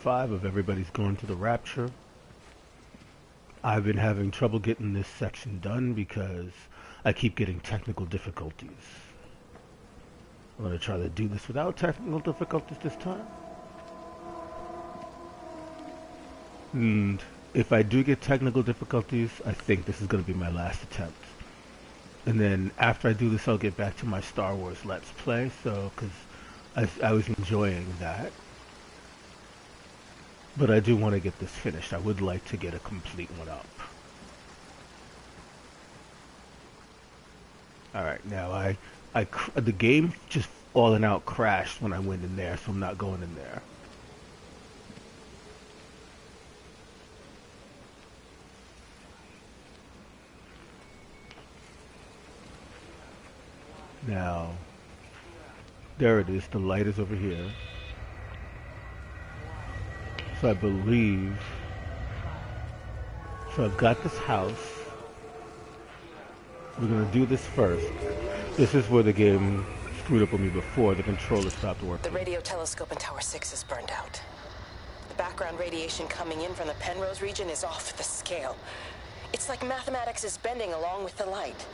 5 of everybody's going to the Rapture. I've been having trouble getting this section done because I keep getting technical difficulties. I'm going to try to do this without technical difficulties this time. And if I do get technical difficulties, I think this is going to be my last attempt. And then after I do this, I'll get back to my Star Wars Let's Play, because I was enjoying that. But I do want to get this finished. I would like to get a complete one up. Alright, now the game just all and out crashed when I went in there, so I'm not going in there. Now, there it is, the light is over here. So I believe, so I've got this house. We're going to do this first. This is where the game screwed up with me before. The controller stopped working. The radio telescope in Tower 6 is burned out. The background radiation coming in from the Penrose region is off the scale. It's like mathematics is bending along with the light.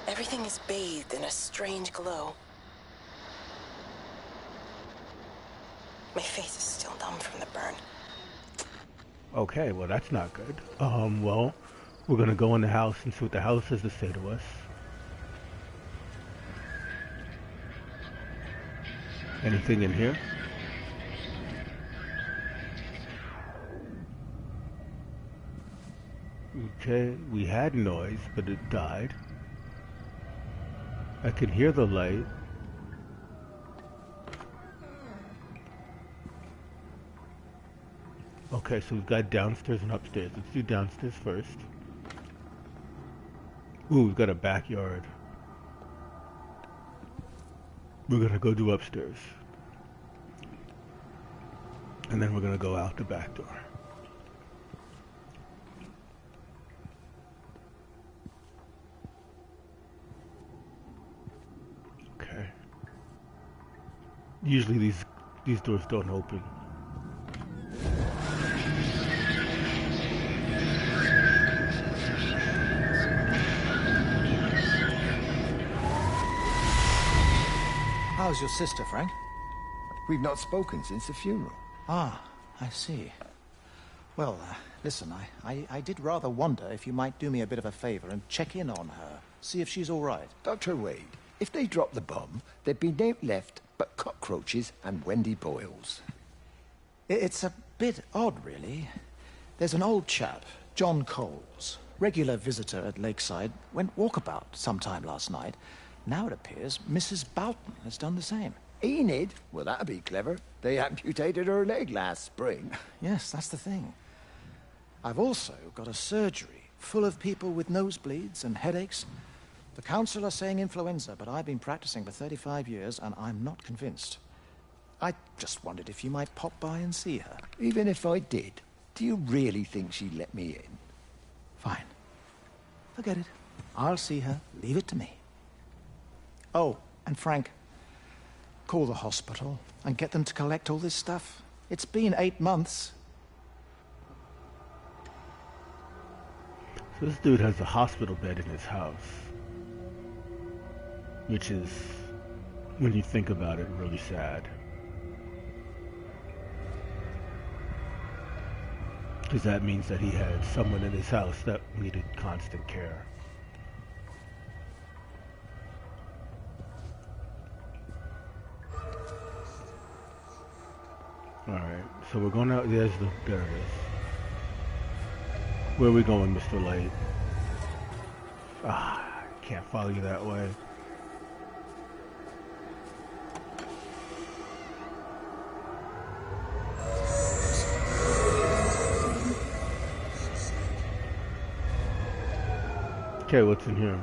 Everything is bathed in a strange glow. My face is still numb from the burn. Okay, well that's not good. Well, we're gonna go in the house and see what the house has to say to us. Anything in here? Okay, we had noise, but it died. I can hear the light. Okay, so we've got downstairs and upstairs. Let's do downstairs first. Ooh, we've got a backyard. We're gonna go do upstairs. And then we're gonna go out the back door. Okay. Usually these doors don't open. How's your sister, Frank? We've not spoken since the funeral. Ah, I see. Well, listen, I did rather wonder if you might do me a bit of a favor and check in on her, see if she's all right. Dr. Wade, if they dropped the bomb, there'd be no left but cockroaches and Wendy Boyles. It's a bit odd, really. There's an old chap, John Coles, regular visitor at Lakeside, went walkabout sometime last night. Now it appears Mrs. Boughton has done the same. Enid? Well, that'd be clever. They amputated her leg last spring. Yes, that's the thing. I've also got a surgery full of people with nosebleeds and headaches. The council are saying influenza, but I've been practicing for 35 years and I'm not convinced. I just wondered if you might pop by and see her. Even if I did, do you really think she'd let me in? Fine. Forget it. I'll see her. Leave it to me. Oh, and Frank, call the hospital and get them to collect all this stuff. It's been 8 months. So this dude has a hospital bed in his house. Which is, when you think about it, really sad. Because that means that he had someone in his house that needed constant care. Alright, so we're going out, there it is. Where are we going, Mr. Light? Ah, I can't follow you that way. Okay, what's in here?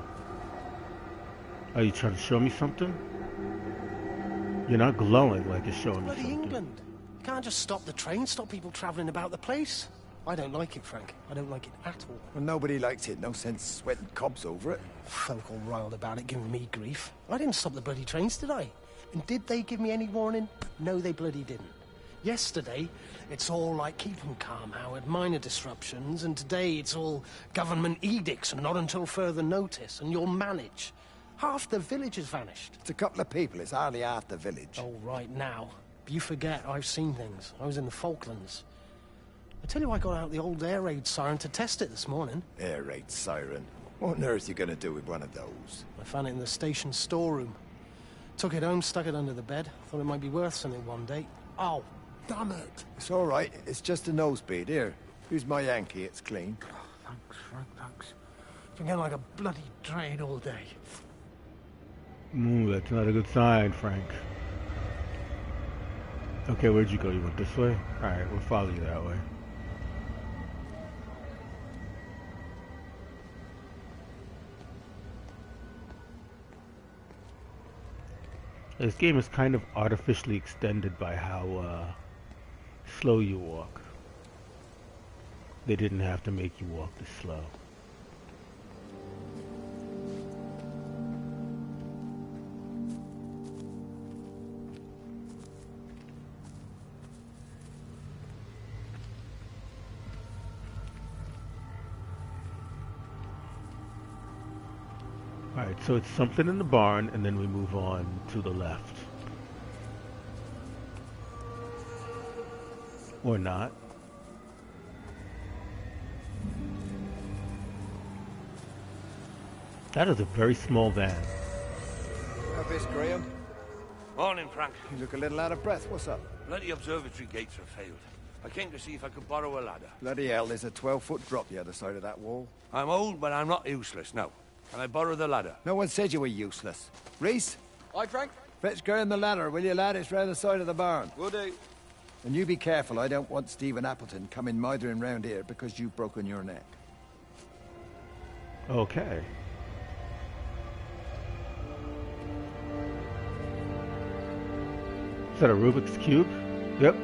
Are you trying to show me something? You're not glowing like you're showing me Bloody something. England. You can't just stop the train, stop people travelling about the place. I don't like it, Frank. I don't like it at all. Well, nobody likes it. No sense sweating cobs over it. Folk all riled about it, giving me grief. I didn't stop the bloody trains, did I? And did they give me any warning? No, they bloody didn't. Yesterday, it's all like keep 'em calm, Howard, minor disruptions, and today it's all government edicts and not until further notice, and you'll manage. Half the village has vanished. It's a couple of people, it's hardly half the village. Oh, right now. But you forget, I've seen things. I was in the Falklands. I tell you, I got out the old air raid siren to test it this morning. Air raid siren? What on earth are you gonna do with one of those? I found it in the station storeroom. Took it home, stuck it under the bed. Thought it might be worth something one day. Oh, damn it. It's all right, it's just a nosebleed. Here, here's my Yankee, it's clean. Thanks, Frank, thanks. Been getting like a bloody drain all day. That's not a good sign, Frank. Okay, where'd you go? You went this way? Alright, we'll follow you that way. This game is kind of artificially extended by how slow you walk. They didn't have to make you walk this slow. Alright, so it's something in the barn, and then we move on to the left. Or not. That is a very small van. Miss Graham. Morning, Frank. You look a little out of breath. What's up? Bloody observatory gates have failed. I came to see if I could borrow a ladder. Bloody hell, there's a 12-foot drop the other side of that wall. I'm old, but I'm not useless, no. Can I borrow the ladder? No one said you were useless. Reese? Aye, Frank? Fetch Graham the ladder, will you, lad? It's round the side of the barn. Will do. And you be careful, I don't want Stephen Appleton coming mithering round here because you've broken your neck. Okay. Is that a Rubik's Cube? Yep.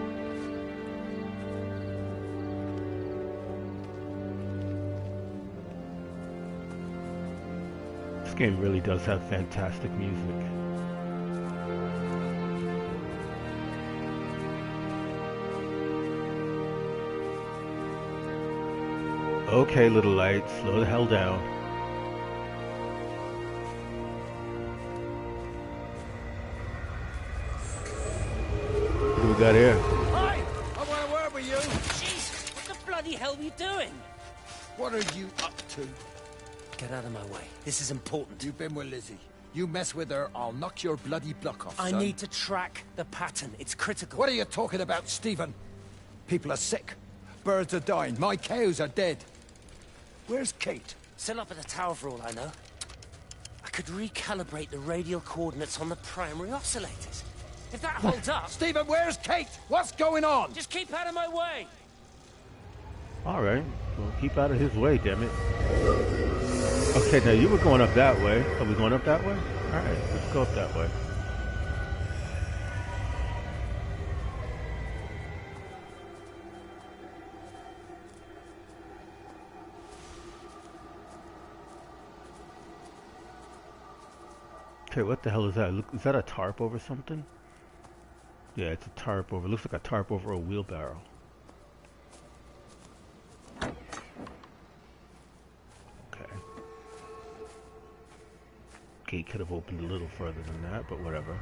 This game really does have fantastic music. Okay, little light, slow the hell down. What do we got here? Hi! I want to word with you! Jesus, what the bloody hell are you doing? What are you up to? Get out of my way. This is important. You've been with Lizzie. You mess with her, I'll knock your bloody block off, I son. need to track the pattern. It's critical. What are you talking about, Stephen? People are sick. Birds are dying. My cows are dead. Where's Kate? Set up at the tower for all I know. I could recalibrate the radial coordinates on the primary oscillators. If that holds up... Stephen, where's Kate? What's going on? Just keep out of my way! Alright, well, keep out of his way, damn it. Okay, now you were going up that way. Are we going up that way? Alright, let's go up that way. Okay, what the hell is that? Look, is that a tarp over something? Yeah, it's a tarp over. Looks like a tarp over a wheelbarrow. Okay. Gate could have opened a little further than that, but whatever.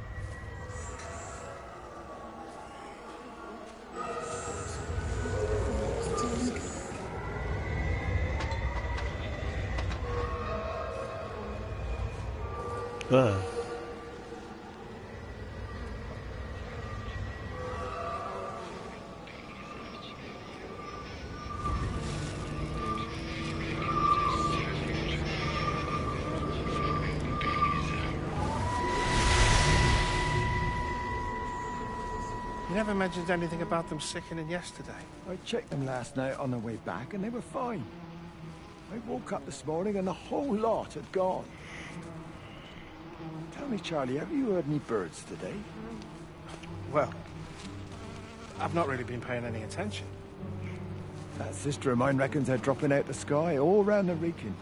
You never mentioned anything about them sickening yesterday. I checked them last night on the way back and they were fine. I woke up this morning and the whole lot had gone. Tell me, Charlie, have you heard any birds today? Well, I've not really been paying any attention. That sister of mine reckons they're dropping out the sky all round the Wrekin.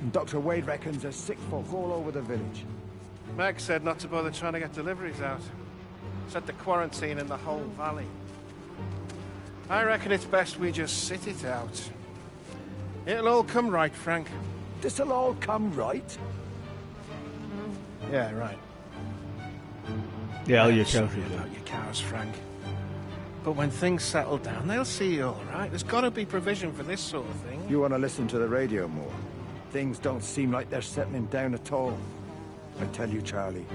And Dr. Wade reckons there's sick folk all over the village. Meg said not to bother trying to get deliveries out. Said the quarantine in the whole valley. I reckon it's best we just sit it out. It'll all come right, Frank. This'll all come right. Yeah, right. Yeah, all I'm your sorry cows are about good. your cows, Frank. But when things settle down, they'll see you all right. There's got to be provision for this sort of thing. You want to listen to the radio more. Things don't seem like they're settling down at all. I tell you, Charlie,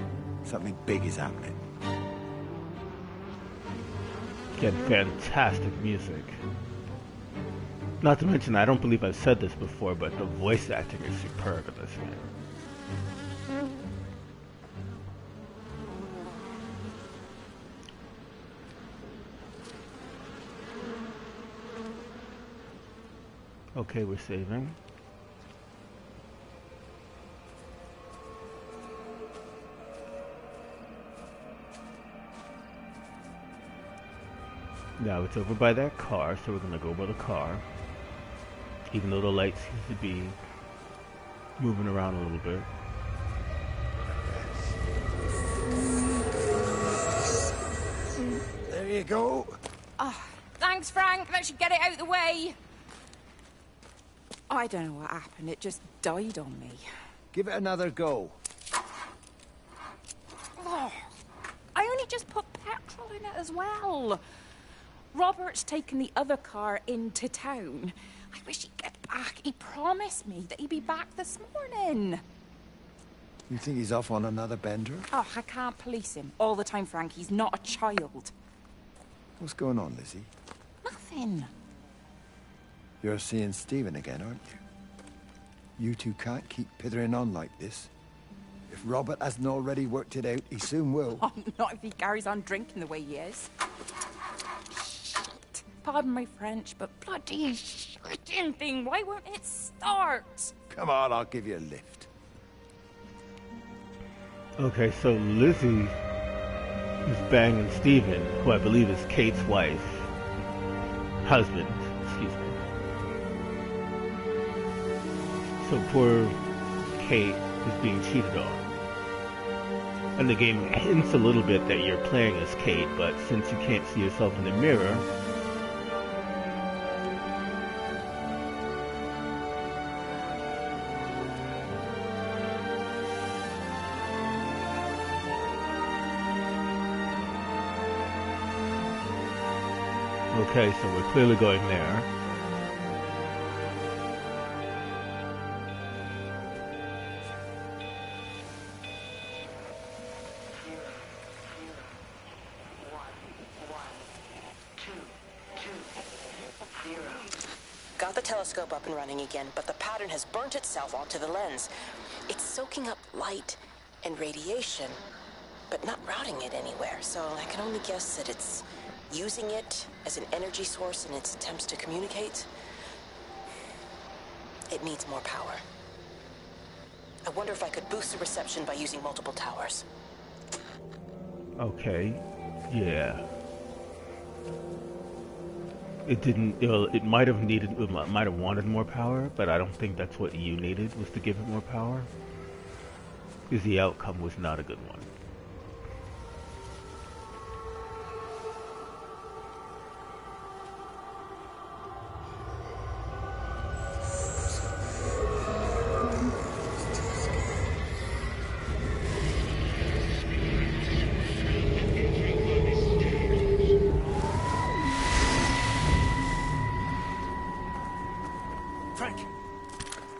something big is happening. Get fantastic music. Not to mention, I don't believe I've said this before, but the voice acting is superb in this game. Okay, we're saving. Now it's over by that car, so we're gonna go by the car. Even though the light seems to be moving around a little bit. There you go. Oh, thanks, Frank. That should get it out of the way. I don't know what happened. It just died on me. Give it another go. Oh, I only just put petrol in it as well. Robert's taken the other car into town. I wish he'd get back. He promised me that he'd be back this morning. You think he's off on another bender? Oh, I can't police him all the time, Frank. He's not a child. What's going on, Lizzie? Nothing. You're seeing Stephen again, aren't you? You two can't keep pithering on like this. If Robert hasn't already worked it out, he soon will. Oh, not if he carries on drinking the way he is. Shit. Pardon my French, but bloody shitting thing, why won't it start? Come on, I'll give you a lift. Okay, so Lizzie is banging Stephen, who I believe is Kate's wife. Husband, excuse me. So poor Kate is being cheated on. And the game hints a little bit that you're playing as Kate, but since you can't see yourself in the mirror, okay, so we're clearly going there. Got the telescope up and running again, but the pattern has burnt itself onto the lens. It's soaking up light and radiation, but not routing it anywhere, so I can only guess that it's using it as an energy source in its attempts to communicate. It needs more power. I wonder if I could boost the reception by using multiple towers. Okay, yeah. It didn't, it might have wanted more power, but I don't think that's what you needed, was to give it more power. Because the outcome was not a good one.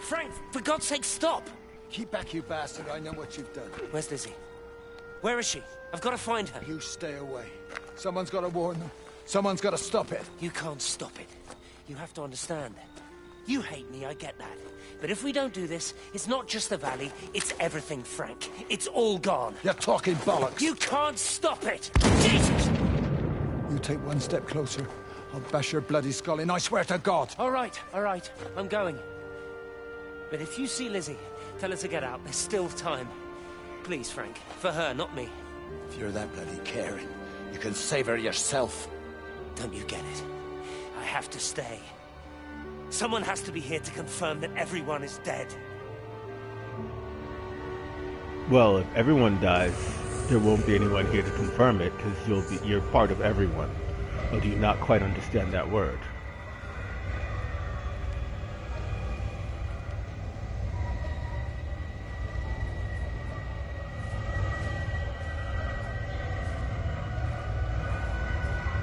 Frank, for God's sake, stop! Keep back, you bastard. I know what you've done. Where's Lizzie? Where is she? I've got to find her. You stay away. Someone's got to warn them. Someone's got to stop it. You can't stop it. You have to understand. You hate me, I get that. But if we don't do this, it's not just the valley, it's everything, Frank. It's all gone. You're talking bollocks. You can't stop it! Jesus! You take one step closer, I'll bash your bloody skull in, I swear to God. All right, I'm going. But if you see Lizzie, tell her to get out. There's still time. Please, Frank. For her, not me. If you're that bloody caring, you can save her yourself. Don't you get it? I have to stay. Someone has to be here to confirm that everyone is dead. Well, if everyone dies, there won't be anyone here to confirm it, because you're part of everyone. Or do you not quite understand that word?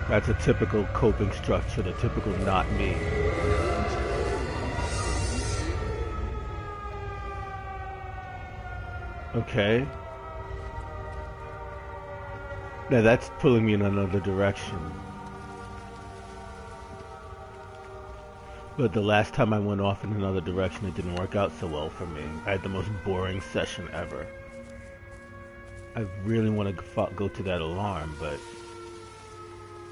That's a typical coping structure, the typical not me. Okay. Now that's pulling me in another direction. But the last time I went off in another direction, it didn't work out so well for me. I had the most boring session ever. I really want to go to that alarm, but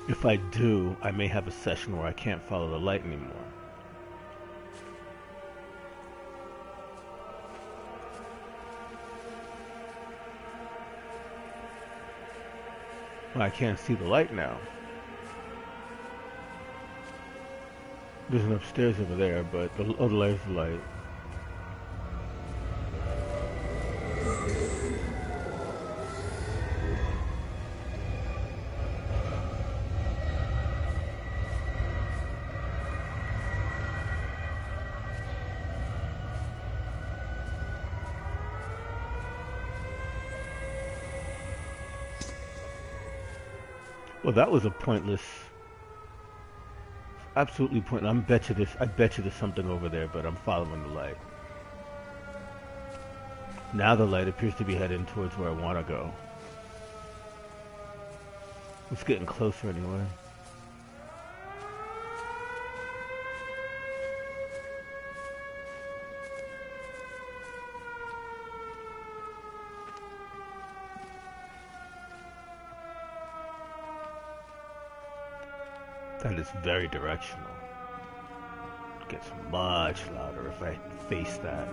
if I do, I may have a session where I can't follow the light anymore. Well, I can't see the light now. There's an upstairs over there, but oh, there's the light. Well, that was a pointless, absolutely pointless. I bet you there's something over there, but I'm following the light. Now the light appears to be heading towards where I want to go. It's getting closer anyway. That is very directional. It gets much louder if I face that.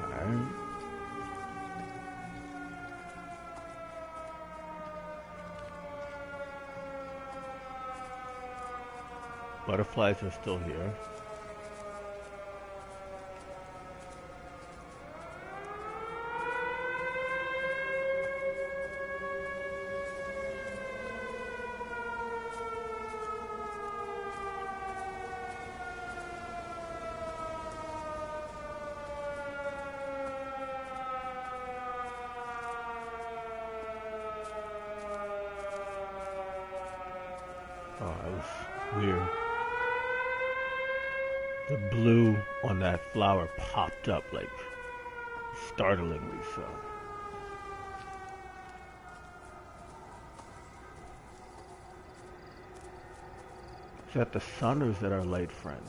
Alright. Butterflies are still here. Oh, that was weird. The blue on that flower popped up, like, startlingly so. Is that the sun or is that our light friend?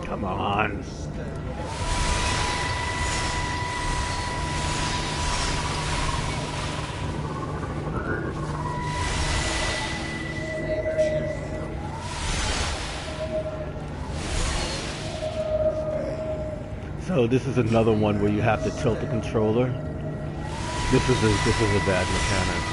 Come on. So this is another one where you have to tilt the controller. This is a bad mechanic.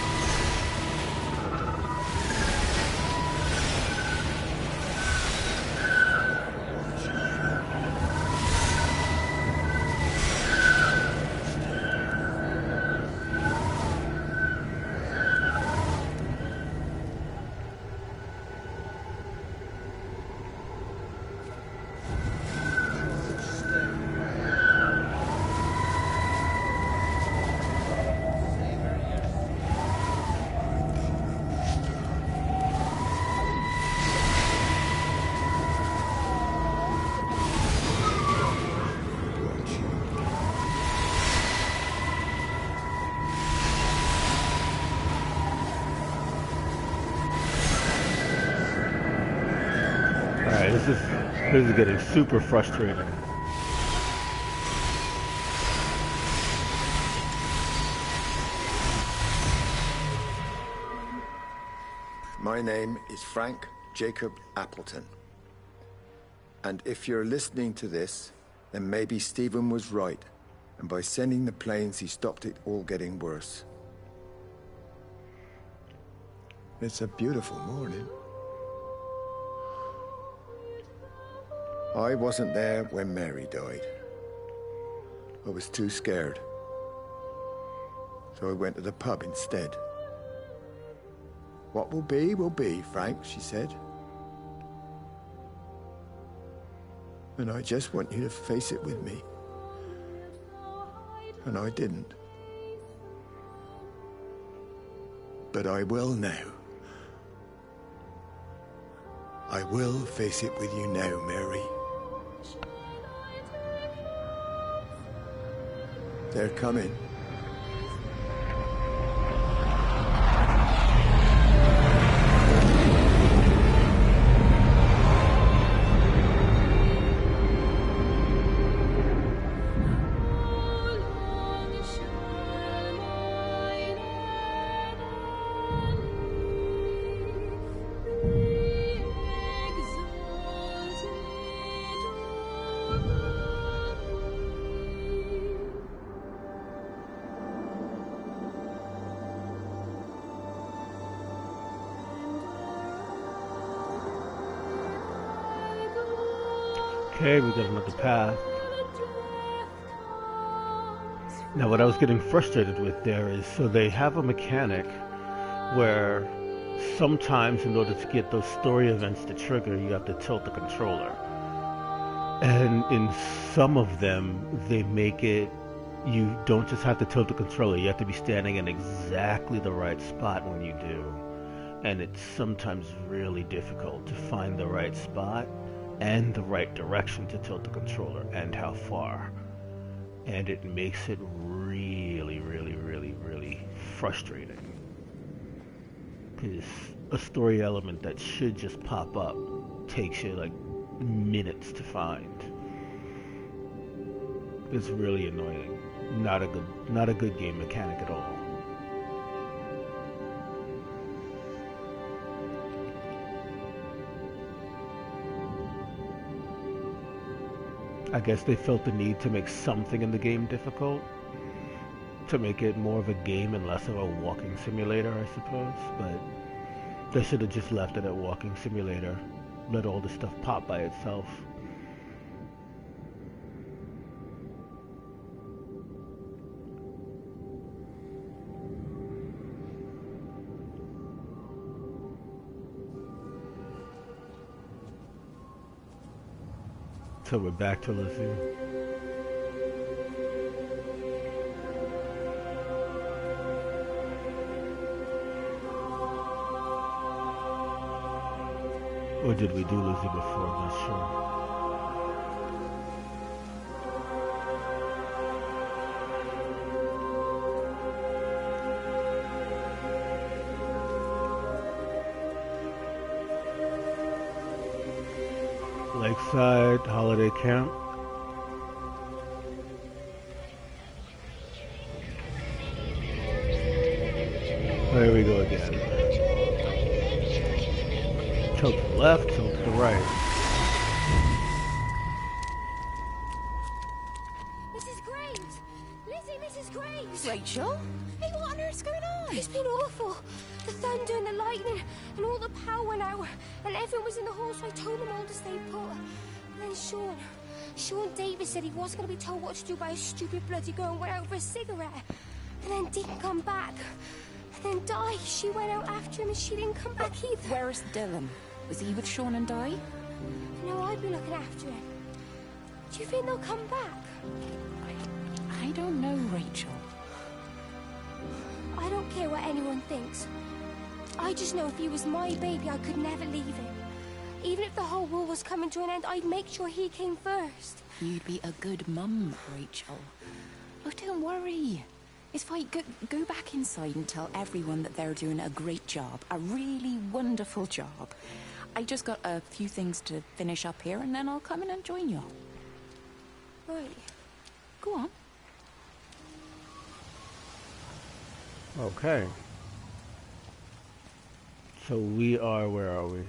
This is getting super frustrating. My name is Frank Jacob Appleton. And if you're listening to this, then maybe Stephen was right. And by sending the planes, he stopped it all getting worse. It's a beautiful morning. I wasn't there when Mary died. I was too scared. So I went to the pub instead. What will be, Frank, she said. And I just want you to face it with me. And I didn't. But I will now. I will face it with you now, Mary. They're coming. Okay, we got another path. Now what I was getting frustrated with there is, so they have a mechanic where sometimes in order to get those story events to trigger, you have to tilt the controller. And in some of them, they make it, you don't just have to tilt the controller, you have to be standing in exactly the right spot when you do. And it's sometimes really difficult to find the right spot and the right direction to tilt the controller and how far. And it makes it really, really, really, really frustrating. Because a story element that should just pop up takes you like minutes to find. It's really annoying. Not a good game mechanic at all. I guess they felt the need to make something in the game difficult, to make it more of a game and less of a walking simulator, I suppose, but they should have just left it at walking simulator, let all the stuff pop by itself. So we're back to Lizzie. Or did we do Lizzie before? I'm not sure. Lakeside Holiday Camp. There we go again. Tilt to the left, tilt to the right. Mrs. Graves! Lizzie, Mrs. Graves! Rachel? Hey, what on earth's going on? It's been awful. The thunder and the lightning and all the power went out and everyone was in the hall, so I told them all to stay put. And then Sean Davis said he wasn't going to be told what to do by a stupid bloody girl and went out for a cigarette. And then didn't come back. And then Di, she went out after him and she didn't come back either. Where's Dylan? Was he with Sean and Di? No, I'd be looking after him. Do you think they'll come back? I don't know, Rachel. I don't care what anyone thinks. I just know if he was my baby, I could never leave him. Even if the whole world was coming to an end, I'd make sure he came first. You'd be a good mum, Rachel. Oh, don't worry. It's fine. Go back inside and tell everyone that they're doing a great job. A really wonderful job. I just got a few things to finish up here, and then I'll come in and join you. Right. Go on. Okay. So we are, where are we?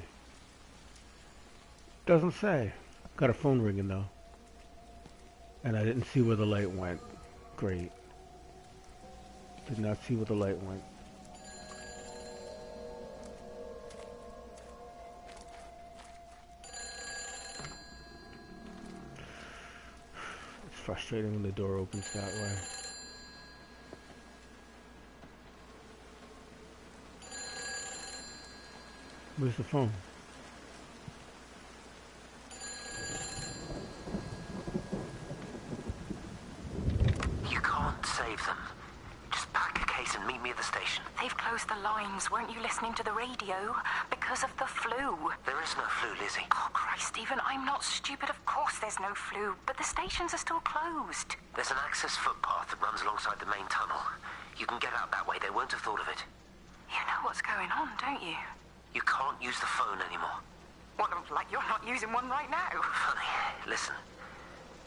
Doesn't say. Got a phone ringing though. And I didn't see where the light went. Great. Did not see where the light went. It's frustrating when the door opens that way. Where's the phone? You can't save them. Just pack a case and meet me at the station. They've closed the lines. Weren't you listening to the radio? Because of the flu. There is no flu, Lizzie. Oh, Christ, Stephen, I'm not stupid. Of course there's no flu. But the stations are still closed. There's an access footpath that runs alongside the main tunnel. You can get out that way. They won't have thought of it. You know what's going on, don't you? You can't use the phone anymore. What, like you're not using one right now? Funny. Listen.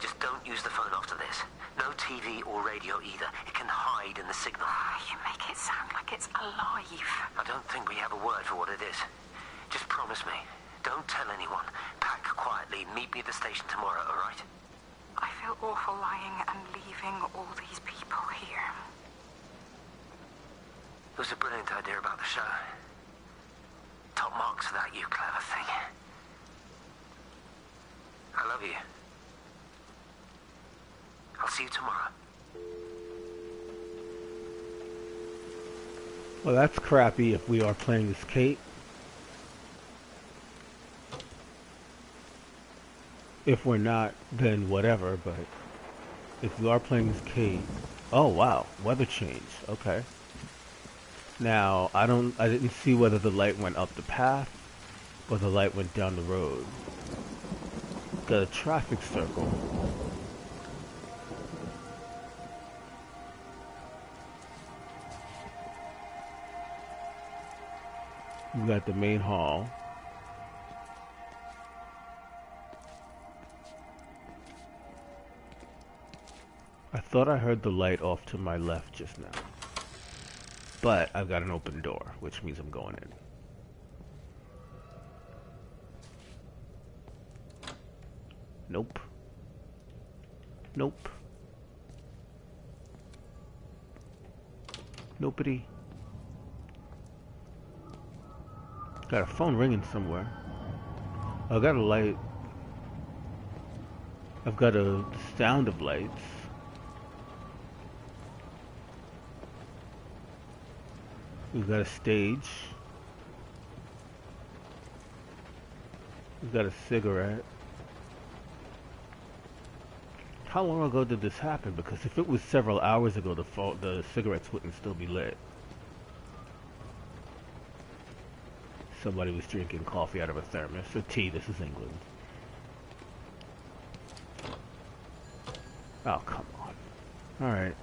Just don't use the phone after this. No TV or radio either. It can hide in the signal. You make it sound like it's alive. I don't think we have a word for what it is. Just promise me. Don't tell anyone. Pack quietly. Meet me at the station tomorrow, all right? I feel awful lying and leaving all these people here. It was a brilliant idea about the show. Top marks for that, you clever thing. I love you. I'll see you tomorrow. Well, that's crappy if we are playing as Kate. If we're not, then whatever, but if we are playing as Kate... Oh, wow. Weather change. Okay. Now, I didn't see whether the light went up the path or the light went down the road. Got a traffic circle. We got the main hall. I thought I heard the light off to my left just now. But I've got an open door, which means I'm going in. Nope. Nope. Nobody. Got a phone ringing somewhere. I got a light. I've got a sound of lights. We've got a stage. We've got a cigarette. How long ago did this happen? Because if it was several hours ago, the cigarettes wouldn't still be lit. Somebody was drinking coffee out of a thermos, or tea. This is England. Oh, come on. Alright.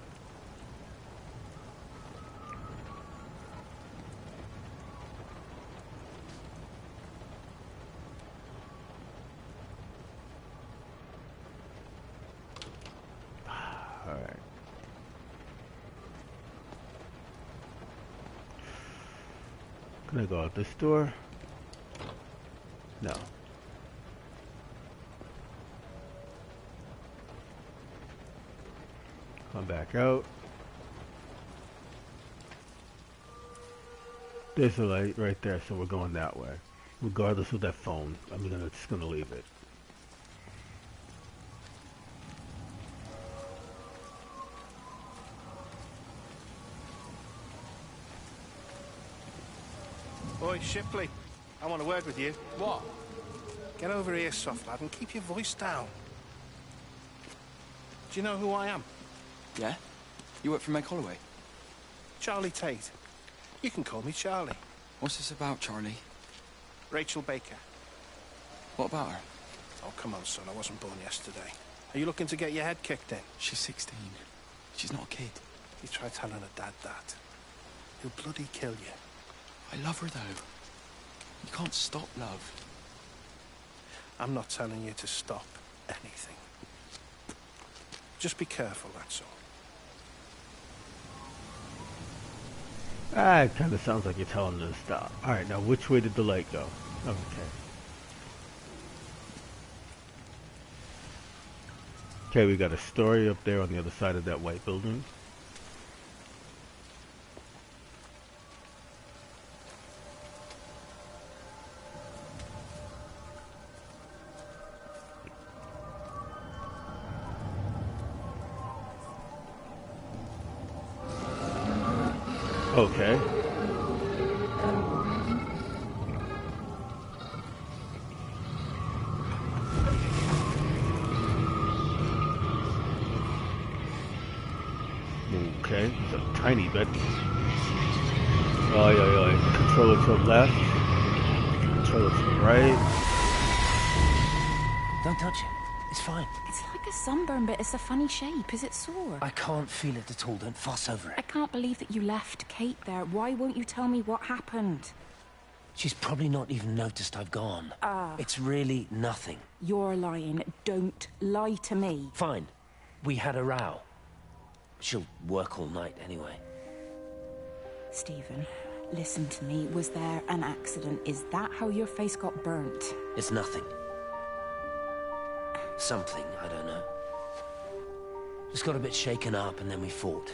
Alright. Can I go out this door? No. Come back out. There's a light right there, so we're going that way. Regardless of that phone, I'm just gonna leave it. Oi, Shipley, I want a word with you. What? Get over here, soft lad, and keep your voice down. Do you know who I am? Yeah? You work for Meg Holloway? Charlie Tate. You can call me Charlie. What's this about, Charlie? Rachel Baker. What about her? Oh, come on, son, I wasn't born yesterday. Are you looking to get your head kicked in? She's 16. She's not a kid. You try telling her dad that. He'll bloody kill you. I love her, though. You can't stop love. I'm not telling you to stop anything. Just be careful, that's all. Ah, it kind of sounds like you're telling them to stop. Alright, now which way did the light go? Okay. Okay, we got a story up there on the other side of that white building. Okay. Okay, it's a tiny bit. Oh, yeah. Control it to the left. Control it to the right. Don't touch it. It's fine. It's like a sunburn, but it's a funny shape. Is it sore? I can't feel it at all. Don't fuss over I it. can't believe that you left Kate there. Why won't you tell me what happened? She's probably not even noticed I've gone. It's really nothing. You're lying. Don't lie to me. Fine. We had a row. She'll work all night anyway. Stephen, listen to me. Was there an accident? Is that how your face got burnt? It's nothing. Something, I don't know. Just got a bit shaken up and then we fought.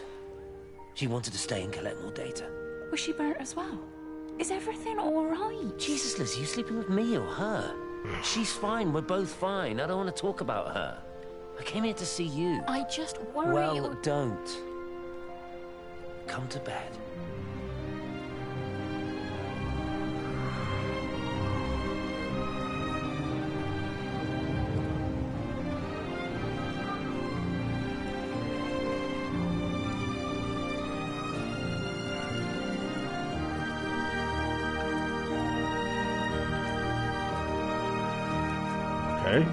She wanted to stay and collect more data. Was she burnt as well? Is everything all right? Jesus, Liz, are you sleeping with me or her? She's fine, we're both fine. I don't want to talk about her. I came here to see you. I just worry... Well, don't. Come to bed. Okay.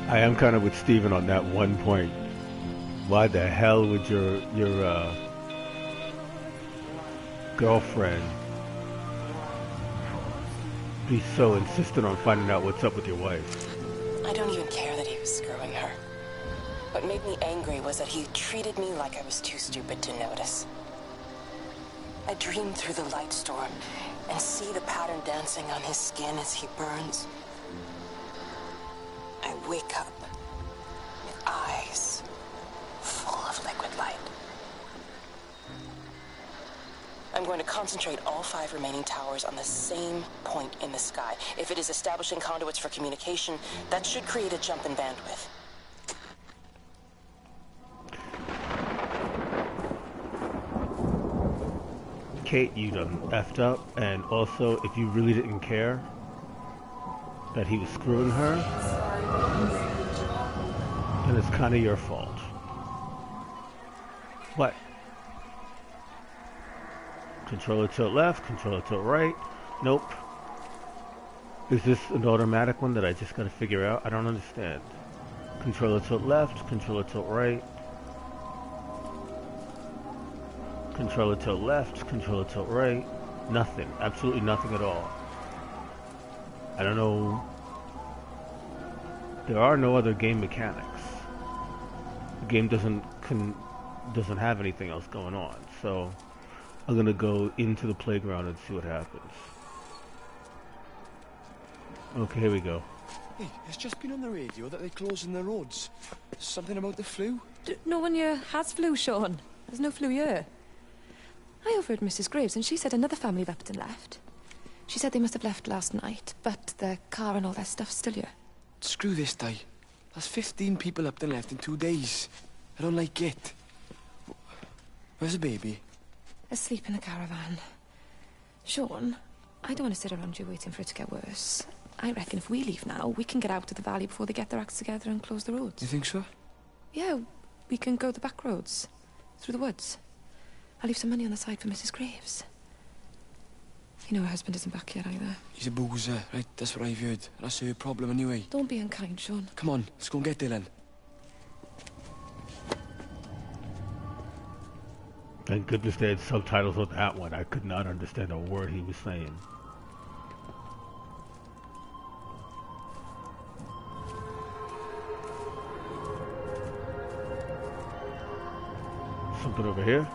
I am kind of with Steven on that one point. Why the hell would your girlfriend be so insistent on finding out what's up with your wife? I don't even care that he was screwing her. What made me angry was that he treated me like I was too stupid to notice. I dream through the light storm and see the pattern dancing on his skin as he burns. I wake up with eyes full of liquid light. I'm going to concentrate all 5 remaining towers on the same point in the sky. If it is establishing conduits for communication, that should create a jump in bandwidth. Kate, you done effed up, and also, if you really didn't care that he was screwing her, then it's kind of your fault. What? Controller tilt left, controller tilt right. Nope. Is this an automatic one that I just gotta figure out? I don't understand. Controller tilt left, controller tilt right. Controller tilt left, controller tilt right. Nothing. Absolutely nothing at all. I don't know. There are no other game mechanics. The game doesn't have anything else going on. So I'm gonna go into the playground and see what happens. Okay, here we go. Hey, it's just been on the radio that they're closing the roads. Something about the flu? No one here has flu, Sean. There's no flu here. I overheard Mrs. Graves, and she said another family of Upton left. She said they must have left last night, but their car and all their stuff's still here. Screw this day. There's 15 people Upton left in 2 days. I don't like it. Where's the baby? Asleep in the caravan. Sean, I don't want to sit around you waiting for it to get worse. I reckon if we leave now, we can get out of the valley before they get their acts together and close the roads. You think so? Yeah, we can go the back roads. Through the woods. I'll leave some money on the side for Mrs. Graves. You know her husband isn't back yet either. He's a boozer, right? That's what I've heard. That's her problem anyway. Don't be unkind, Sean. Come on, let's go and get Dylan. Thank goodness they had subtitles on that one. I could not understand a word he was saying. Something over here?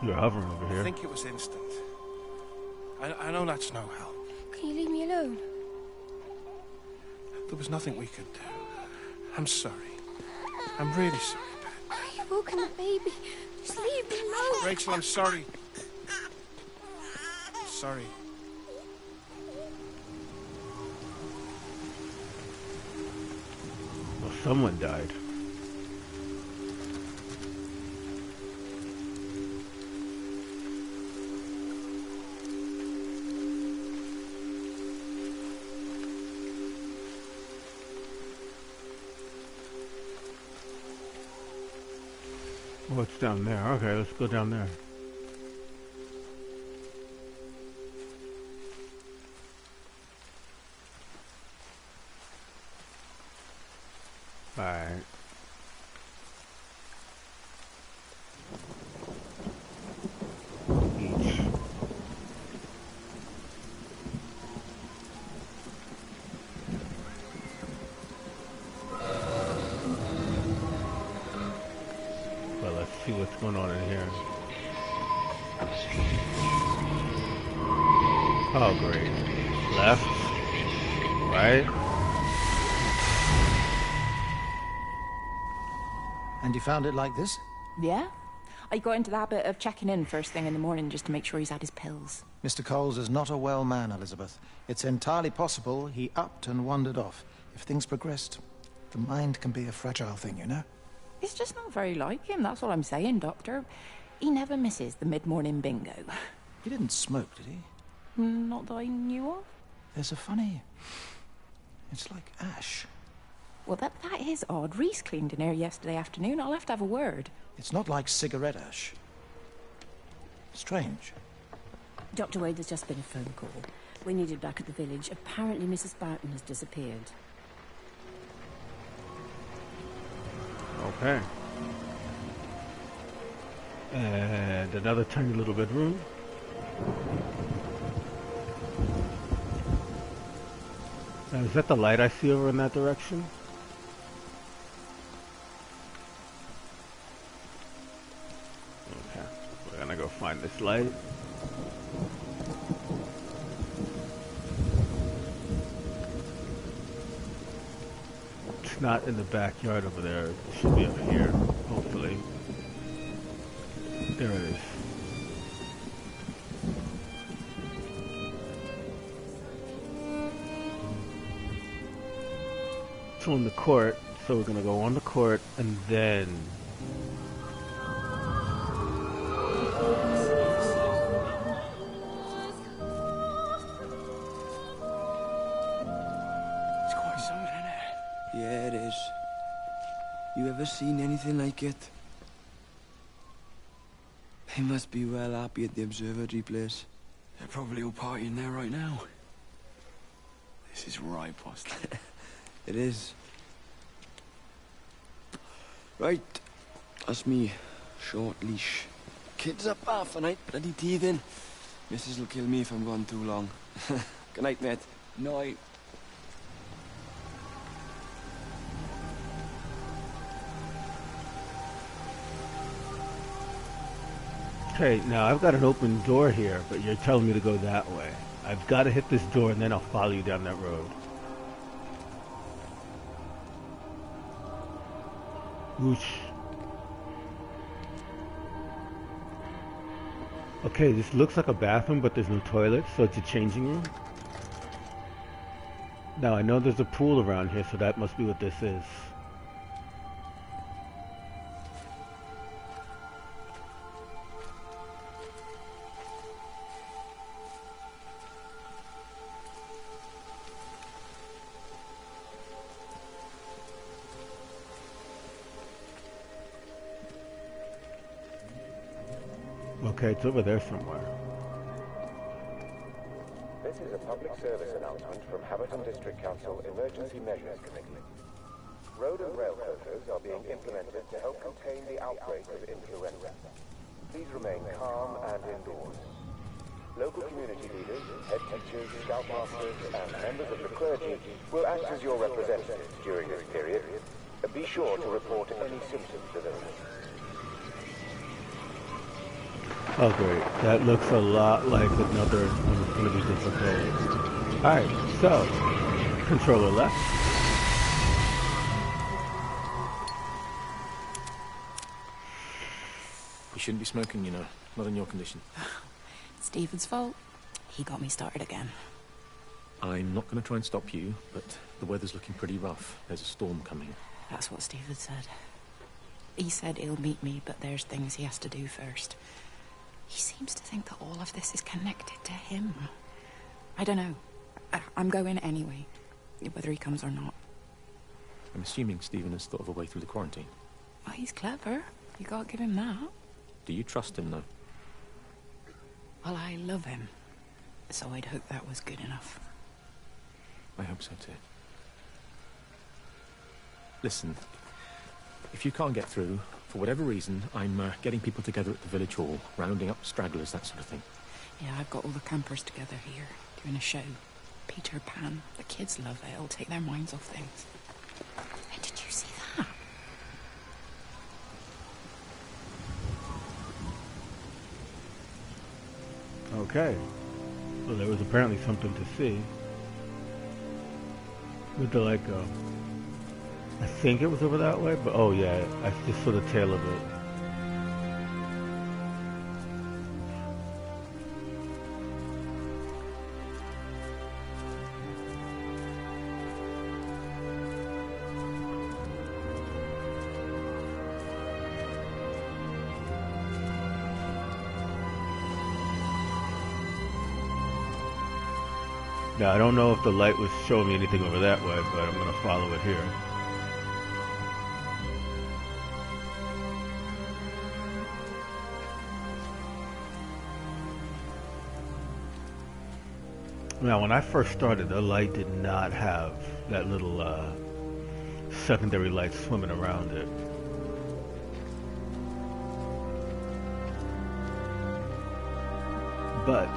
You're hovering over here. I think it was instant. I know that's no help. Can you leave me alone? There was nothing we could do. I'm sorry. I'm really sorry, Pat. You've woken the baby. Just leave me alone. Rachel, I'm sorry. Sorry. Well, someone died. Oh, it's down there. Okay, let's go down there. Alright. Each. Well, let's see what's going on in here. Oh, great. Left. Right. And you found it like this? Yeah. I got into the habit of checking in first thing in the morning just to make sure he's had his pills. Mr. Coles is not a well man, Elizabeth. It's entirely possible he upped and wandered off. If things progressed, the mind can be a fragile thing, you know? It's just not very like him, that's all I'm saying, Doctor. He never misses the mid-morning bingo. He didn't smoke, did he? Not that I knew of. There's a funny... It's like ash. Well, that is odd. Reese cleaned in here yesterday afternoon. I'll have to have a word. It's not like cigarette ash. Strange. Dr. Wade, there's just been a phone call. We need it back at the village. Apparently Mrs. Barton has disappeared. Okay. And another tiny little bedroom. Now, is that the light I see over in that direction? Okay, we're gonna go find this light. It's not in the backyard over there. It should be over here, hopefully. There it is. It's on the court, so we're gonna go on the court and then It's quite something, isn't it? Yeah, it is. You ever seen anything like it? They must be well happy at the observatory place. They're probably all partying there right now. This is right, boss. It is. Right. That's me. Short leash. Kids up half a night, bloody teething. Missus will kill me if I'm gone too long. Good night, mate. Night. okay, now I've got an open door here, but you're telling me to go that way. I've got to hit this door and then I'll follow you down that road. Whoosh. Okay, this looks like a bathroom, but there's no toilet, so it's a changing room. Now, I know there's a pool around here, so that must be what this is. Okay, it's over there somewhere. This is a public service announcement from Haverton District Council Emergency Measures Committee. Road and rail closures are being implemented to help contain the outbreak of influenza. Please remain calm and indoors. Local community leaders, head teachers, scoutmasters, and members of the clergy will act as your representatives during this period. Be sure to report any symptoms of illness. Oh great, that looks a lot like another one that's going to be difficult. Alright, so, controller left. You shouldn't be smoking, you know. Not in your condition. Stephen's fault. He got me started again. I'm not going to try and stop you, but the weather's looking pretty rough. There's a storm coming. That's what Stephen said. He said he'll meet me, but there's things he has to do first. He seems to think that all of this is connected to him. I don't know. I'm going anyway, whether he comes or not. I'm assuming Stephen has thought of a way through the quarantine. Well, he's clever. You gotta give him that. Do you trust him, though? Well, I love him. So I'd hope that was good enough. I hope so, too. Listen, if you can't get through, for whatever reason, I'm getting people together at the village hall, rounding up stragglers, that sort of thing. Yeah, I've got all the campers together here, doing a show. Peter Pan. The kids love it. It'll take their minds off things. Hey, did you see that? Okay. Well, there was apparently something to see. Where'd the light go? I think it was over that way, but oh yeah, I just saw the tail of it. Now, I don't know if the light was showing me anything over that way, but I'm going to follow it here. Now, when I first started, the light did not have that little secondary light swimming around it. But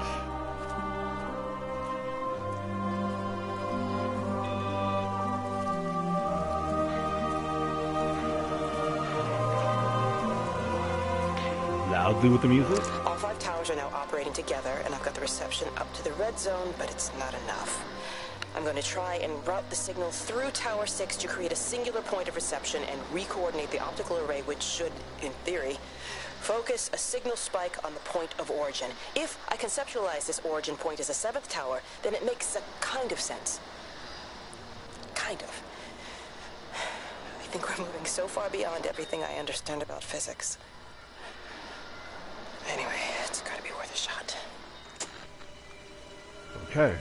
loudly with the music. All 5 towers are now operating together, and I've got the reception up to the red zone, but it's not enough. I'm going to try and route the signal through Tower 6 to create a singular point of reception and re-coordinate the optical array, which should, in theory, focus a signal spike on the point of origin. If I conceptualize this origin point as a 7th tower, then it makes a kind of sense. Kind of. I think we're moving so far beyond everything I understand about physics. Anyway, it's gotta be worth a shot. Okay.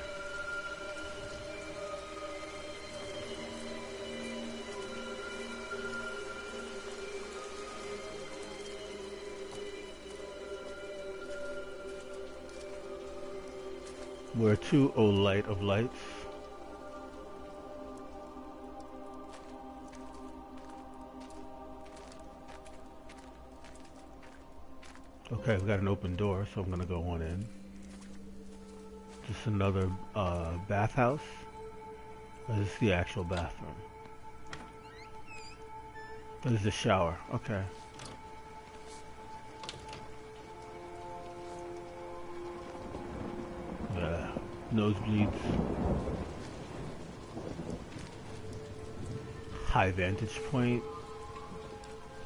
Where to, O light of lights? Okay, we got an open door, so I'm gonna go on in. Just another bathhouse. This is the actual bathroom. This is the shower. Okay. Nosebleeds. High vantage point.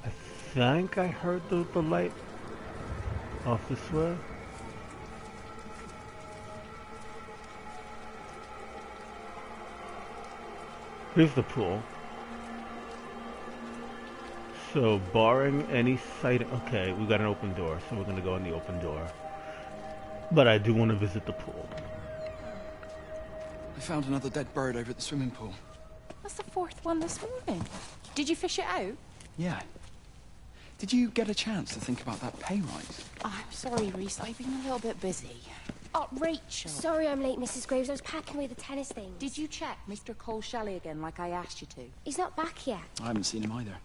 I think I heard the light off this way. Here's the pool. So, barring any sight... Okay, we got an open door, so we're going to go in the open door. But I do want to visit the pool. I found another dead bird over at the swimming pool. That's the 4th one this morning. Did you fish it out? Yeah. Did you get a chance to think about that pay rise? Oh, I'm sorry, Reese. I've been a little bit busy. Oh, Rachel. Sorry I'm late, Mrs. Graves. I was packing away the tennis things. Did you check Mr. Cole Shelley again like I asked you to? He's not back yet. I haven't seen him either.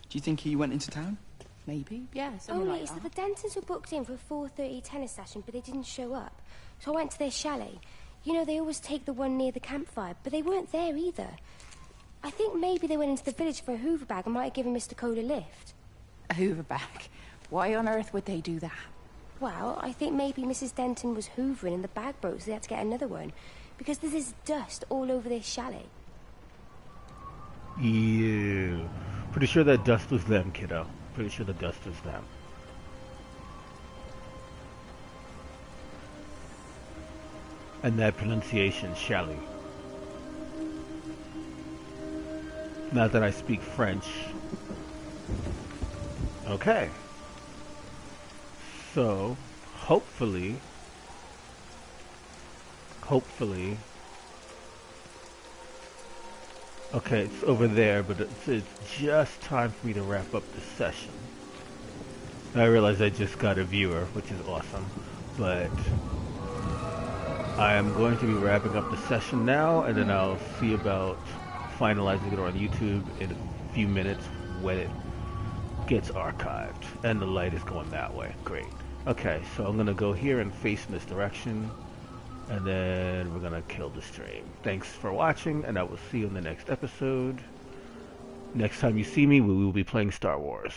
Do you think he went into town? maybe. Yeah, Oh, something like yes, that. the Dentons were booked in for a 4:30 tennis session, but they didn't show up. So I went to their chalet. You know, they always take the one near the campfire, but they weren't there either. I think maybe they went into the village for a Hoover bag and might have given Mr. Code a lift. A Hoover bag? Why on earth would they do that? Well, I think maybe Mrs. Denton was hoovering and the bag broke, so they had to get another one. Because there's this dust all over their chalet. Ew. Pretty sure that dust was them, kiddo. Pretty sure the dust was them. And that pronunciation, chalet. Not that I speak French. Okay. So, hopefully, okay, it's over there, but it's just time for me to wrap up the session. I realize I just got a viewer, which is awesome, but I am going to be wrapping up the session now, and then I'll see about finalizing it on YouTube in a few minutes when it gets archived. And the light is going that way. Great. Okay, so I'm going to go here and face in this direction, and then we're going to kill the stream. Thanks for watching, and I will see you in the next episode. Next time you see me, we will be playing Star Wars.